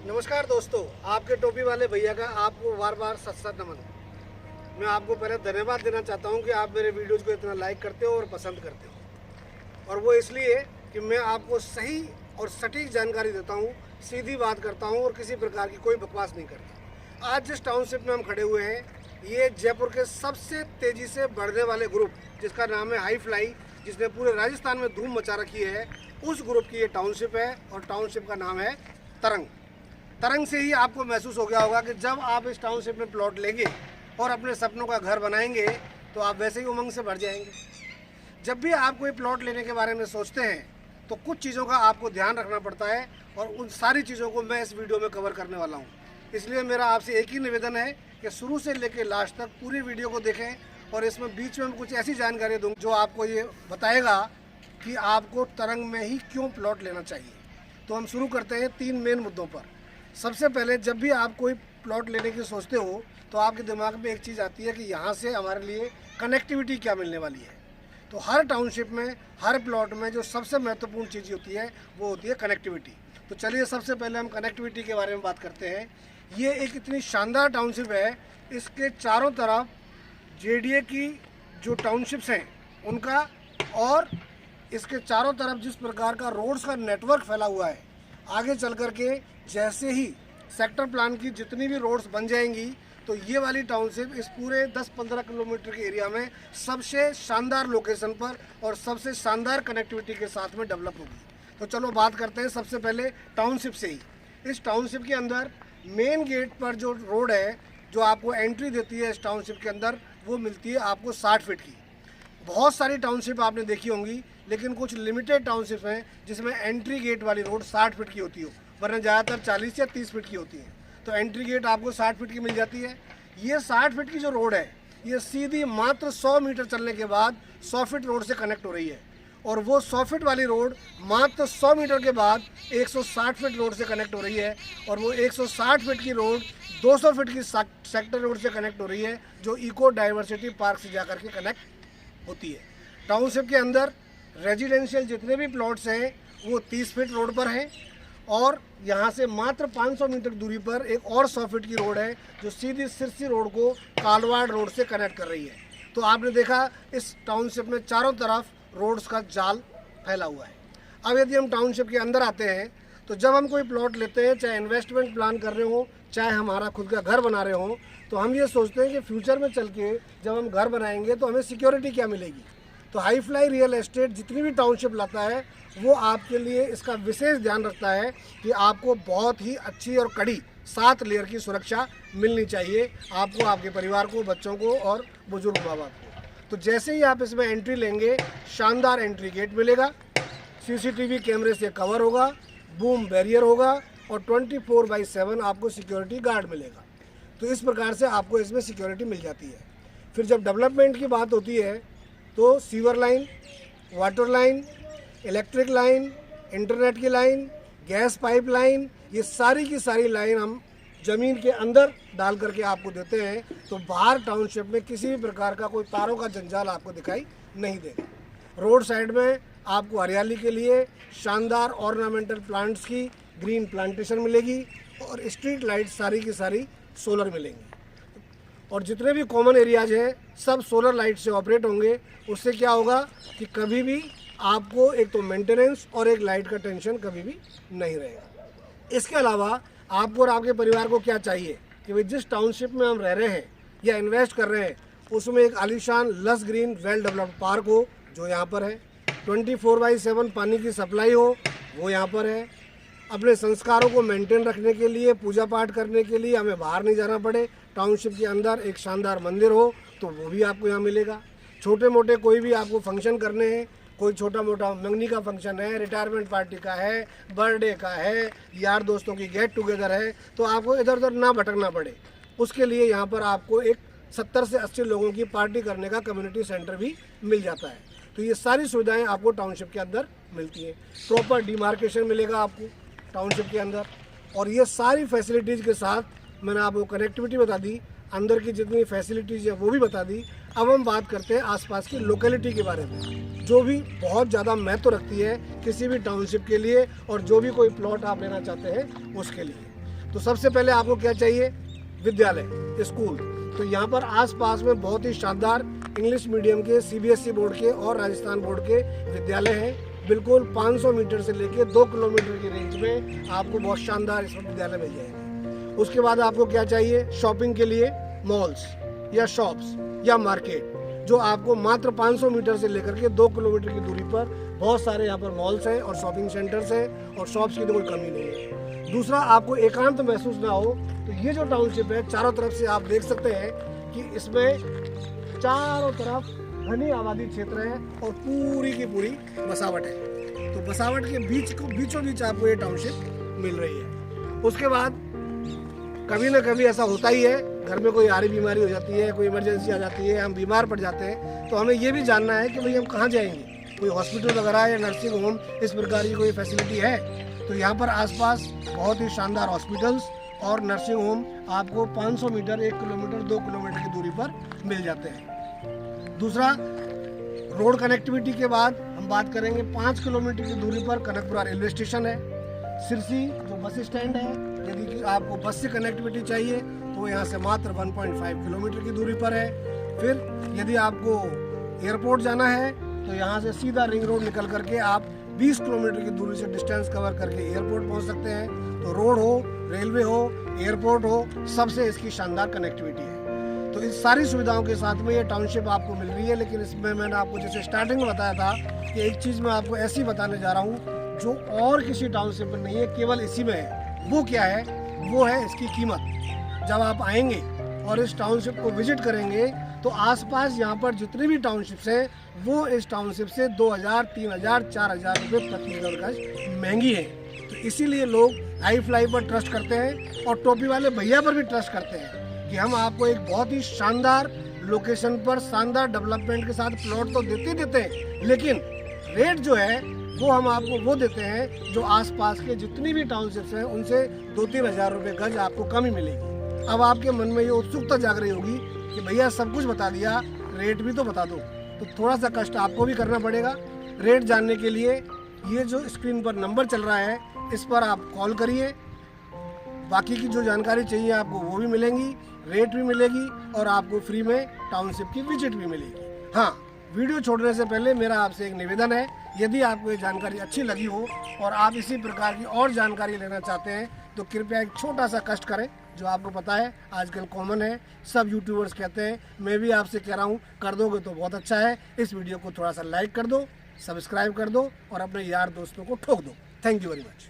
नमस्कार दोस्तों, आपके टोपी वाले भैया का आपको बार बार सत सत नमन। मैं आपको पहले धन्यवाद देना चाहता हूं कि आप मेरे वीडियोज़ को इतना लाइक करते हो और पसंद करते हो, और वो इसलिए कि मैं आपको सही और सटीक जानकारी देता हूं, सीधी बात करता हूं और किसी प्रकार की कोई बकवास नहीं करता। आज जिस टाउनशिप में हम खड़े हुए हैं, ये जयपुर के सबसे तेज़ी से बढ़ने वाले ग्रुप, जिसका नाम है हाई फ्लाई, जिसने पूरे राजस्थान में धूम मचा रखी है, उस ग्रुप की ये टाउनशिप है और टाउनशिप का नाम है तरंग। तरंग से ही आपको महसूस हो गया होगा कि जब आप इस टाउनशिप में प्लॉट लेंगे और अपने सपनों का घर बनाएंगे तो आप वैसे ही उमंग से भर जाएंगे। जब भी आप कोई प्लॉट लेने के बारे में सोचते हैं तो कुछ चीज़ों का आपको ध्यान रखना पड़ता है, और उन सारी चीज़ों को मैं इस वीडियो में कवर करने वाला हूँ। इसलिए मेरा आपसे एक ही निवेदन है कि शुरू से लेकर लास्ट तक पूरी वीडियो को देखें, और इसमें बीच में कुछ ऐसी जानकारी दूँ जो आपको ये बताएगा कि आपको तरंग में ही क्यों प्लॉट लेना चाहिए। तो हम शुरू करते हैं 3 मेन मुद्दों पर। सबसे पहले, जब भी आप कोई प्लॉट लेने की सोचते हो तो आपके दिमाग में एक चीज़ आती है कि यहाँ से हमारे लिए कनेक्टिविटी क्या मिलने वाली है। तो हर टाउनशिप में, हर प्लॉट में जो सबसे महत्वपूर्ण चीज़ होती है वो होती है कनेक्टिविटी। तो चलिए सबसे पहले हम कनेक्टिविटी के बारे में बात करते हैं। ये एक इतनी शानदार टाउनशिप है, इसके चारों तरफ जेडीए की जो टाउनशिप्स हैं उनका, और इसके चारों तरफ जिस प्रकार का रोड्स का नेटवर्क फैला हुआ है, आगे चल कर के जैसे ही सेक्टर प्लान की जितनी भी रोड्स बन जाएंगी तो ये वाली टाउनशिप इस पूरे 10-15 किलोमीटर के एरिया में सबसे शानदार लोकेशन पर और सबसे शानदार कनेक्टिविटी के साथ में डेवलप होगी। तो चलो बात करते हैं सबसे पहले टाउनशिप से ही। इस टाउनशिप के अंदर मेन गेट पर जो रोड है, जो आपको एंट्री देती है इस टाउनशिप के अंदर, वो मिलती है आपको 60 फीट की। बहुत सारी टाउनशिप आपने देखी होंगी, लेकिन कुछ लिमिटेड टाउनशिप हैं जिसमें एंट्री गेट वाली रोड 60 फीट की होती हो, वरना ज़्यादातर 40 या 30 फीट की होती है। तो एंट्री गेट आपको 60 फीट की मिल जाती है। ये 60 फीट की जो रोड है, ये सीधी मात्र 100 मीटर चलने के बाद 100 फीट रोड से कनेक्ट हो रही है, और वो 100 फीट वाली रोड मात्र 100 मीटर के बाद 160 फीट रोड से कनेक्ट हो रही है, और वो 160 फीट की रोड 200 फीट की सेक्टर रोड से कनेक्ट हो रही है, जो इको डाइवर्सिटी पार्क से जाकर के कनेक्ट होती है। टाउनशिप के अंदर रेजिडेंशियल जितने भी प्लॉट्स हैं वो 30 फीट रोड पर हैं, और यहाँ से मात्र 500 मीटर दूरी पर एक और 100 फीट की रोड है जो सीधी सिरसी रोड को कालवाड़ रोड से कनेक्ट कर रही है। तो आपने देखा इस टाउनशिप में चारों तरफ रोड्स का जाल फैला हुआ है। अब यदि हम टाउनशिप के अंदर आते हैं तो जब हम कोई प्लॉट लेते हैं, चाहे इन्वेस्टमेंट प्लान कर रहे हो, चाहे हमारा खुद का घर बना रहे हो, तो हम ये सोचते हैं कि फ्यूचर में चल के जब हम घर बनाएंगे तो हमें सिक्योरिटी क्या मिलेगी। तो हाई फ्लाई रियल एस्टेट जितनी भी टाउनशिप लाता है वो आपके लिए इसका विशेष ध्यान रखता है कि आपको बहुत ही अच्छी और कड़ी 7 लेयर की सुरक्षा मिलनी चाहिए, आपको, आपके परिवार को, बच्चों को और बुजुर्ग माँ बाप को। तो जैसे ही आप इसमें एंट्री लेंगे, शानदार एंट्री गेट मिलेगा, सीसीटीवी कैमरे से कवर होगा, बूम बैरियर होगा, और 24/7 आपको सिक्योरिटी गार्ड मिलेगा। तो इस प्रकार से आपको इसमें सिक्योरिटी मिल जाती है। फिर जब डेवलपमेंट की बात होती है तो sewer line, water line, electric line, internet की लाइन, गैस पाइप लाइन, ये सारी की सारी लाइन हम ज़मीन के अंदर डाल करके आपको देते हैं। तो बाहर टाउनशिप में किसी भी प्रकार का कोई तारों का जंजाल आपको दिखाई नहीं देगा। रोड साइड में आपको हरियाली के लिए शानदार ऑर्नामेंटल प्लांट्स की ग्रीन प्लांटेशन मिलेगी, और स्ट्रीट लाइट सारी की सारी सोलर मिलेंगी, और जितने भी कॉमन एरियाज हैं सब सोलर लाइट से ऑपरेट होंगे। उससे क्या होगा कि कभी भी आपको एक तो मेंटेनेंस और एक लाइट का टेंशन कभी भी नहीं रहेगा। इसके अलावा आपको और आपके परिवार को क्या चाहिए कि भाई जिस टाउनशिप में हम रह रहे हैं या इन्वेस्ट कर रहे हैं उसमें एक आलीशान लस ग्रीन वेल डेवलप्ड पार्क हो, जो यहाँ पर है, 24/7 पानी की सप्लाई हो, वो यहाँ पर है। अपने संस्कारों को मेंटेन रखने के लिए, पूजा पाठ करने के लिए हमें बाहर नहीं जाना पड़े, टाउनशिप के अंदर एक शानदार मंदिर हो, तो वो भी आपको यहाँ मिलेगा। छोटे मोटे कोई भी आपको फंक्शन करने हैं, कोई छोटा मोटा मंगनी का फंक्शन है, रिटायरमेंट पार्टी का है, बर्थडे का है, यार दोस्तों की गेट टुगेदर है, तो आपको इधर उधर ना भटकना पड़े, उसके लिए यहाँ पर आपको एक 70 से 80 लोगों की पार्टी करने का कम्युनिटी सेंटर भी मिल जाता है। तो ये सारी सुविधाएं आपको टाउनशिप के अंदर मिलती हैं। प्रॉपर डिमार्केशन मिलेगा आपको टाउनशिप के अंदर, और ये सारी फैसिलिटीज़ के साथ मैंने आपको कनेक्टिविटी बता दी, अंदर की जितनी फैसिलिटीज़ है वो भी बता दी। अब हम बात करते हैं आसपास की लोकेलिटी के बारे में, जो भी बहुत ज़्यादा महत्व रखती है किसी भी टाउनशिप के लिए, और जो भी कोई प्लॉट आप लेना चाहते हैं उसके लिए। तो सबसे पहले आपको क्या चाहिए, विद्यालय, स्कूल। तो यहाँ पर आसपास में बहुत ही शानदार इंग्लिश मीडियम के CBSE बोर्ड के और राजस्थान बोर्ड के विद्यालय हैं। बिल्कुल 500 मीटर से लेके 2 किलोमीटर की रेंज में आपको बहुत शानदार इसमें विद्यालय मिल जाएंगे। उसके बाद आपको क्या चाहिए, शॉपिंग के लिए मॉल्स या शॉप्स या मार्केट, जो आपको मात्र 500 मीटर से लेकर के 2 किलोमीटर की दूरी पर बहुत सारे यहाँ पर मॉल्स हैं और शॉपिंग सेंटर्स हैं और शॉप्स की तो कोई कमी नहीं है। दूसरा, आपको एकांत महसूस ना हो तो ये जो टाउनशिप है चारों तरफ से आप देख सकते हैं कि इसमें चारों तरफ घनी आबादी क्षेत्र है और पूरी की पूरी बसावट है। तो बसावट के बीचों बीच आपको ये टाउनशिप मिल रही है। उसके बाद कभी ना कभी ऐसा होता ही है, घर में कोई आरी बीमारी हो जाती है, कोई इमरजेंसी आ जाती है, हम बीमार पड़ जाते हैं, तो हमें ये भी जानना है कि भाई हम कहाँ जाएंगे, कोई हॉस्पिटल वगैरह या नर्सिंग होम इस प्रकार की कोई फैसिलिटी है। तो यहाँ पर आसपास बहुत ही शानदार हॉस्पिटल्स और नर्सिंग होम आपको 500 मीटर, 1 किलोमीटर, 2 किलोमीटर की दूरी पर मिल जाते हैं। दूसरा, रोड कनेक्टिविटी के बाद हम बात करेंगे 5 किलोमीटर की दूरी पर कनकपुरा रेलवे स्टेशन है। सिरसी जो बस स्टैंड है, यदि कि आपको बस से कनेक्टिविटी चाहिए तो यहाँ से मात्र 1.5 किलोमीटर की दूरी पर है। फिर यदि आपको एयरपोर्ट जाना है तो यहाँ से सीधा रिंग रोड निकल करके आप 20 किलोमीटर की दूरी से डिस्टेंस कवर करके एयरपोर्ट पहुँच सकते हैं। तो रोड हो, रेलवे हो, एयरपोर्ट हो, सबसे इसकी शानदार कनेक्टिविटी है। तो इस सारी सुविधाओं के साथ में ये टाउनशिप आपको मिल रही है। लेकिन इसमें मैंने आपको जैसे स्टार्टिंग में बताया था कि एक चीज़ मैं आपको ऐसी बताने जा रहा हूँ जो और किसी टाउनशिप में नहीं है, केवल इसी में है। वो क्या है, वो है इसकी कीमत। जब आप आएंगे और इस टाउनशिप को विजिट करेंगे तो आसपास यहाँ पर जितनी भी टाउनशिप्स हैं वो इस टाउनशिप से 2000, 3000, 4000 रुपये प्रति गज महंगी है। तो इसीलिए लोग iFly पर ट्रस्ट करते हैं और टोपी वाले भैया पर भी ट्रस्ट करते हैं कि हम आपको एक बहुत ही शानदार लोकेशन पर शानदार डेवलपमेंट के साथ प्लॉट तो देते हैं, लेकिन रेट जो है वो हम आपको वो देते हैं जो आसपास के जितनी भी टाउनशिप्स हैं उनसे 2-3 हज़ार रुपये गज आपको कम ही मिलेगी। अब आपके मन में ये उत्सुकता जाग रही होगी कि भैया सब कुछ बता दिया, रेट भी तो बता दो। तो थोड़ा सा कष्ट आपको भी करना पड़ेगा। रेट जानने के लिए ये जो स्क्रीन पर नंबर चल रहा है इस पर आप कॉल करिए। बाकी की जो जानकारी चाहिए आपको वो भी मिलेंगी, रेट भी मिलेगी और आपको फ्री में टाउनशिप की विजिट भी मिलेगी। हाँ, वीडियो छोड़ने से पहले मेरा आपसे एक निवेदन है, यदि आपको ये जानकारी अच्छी लगी हो और आप इसी प्रकार की और जानकारी लेना चाहते हैं तो कृपया एक छोटा सा कष्ट करें। जो आपको पता है आजकल कॉमन है, सब यूट्यूबर्स कहते हैं, मैं भी आपसे कह रहा हूँ, कर दोगे तो बहुत अच्छा है। इस वीडियो को थोड़ा सा लाइक कर दो, सब्सक्राइब कर दो और अपने यार दोस्तों को ठोक दो। Thank you very much.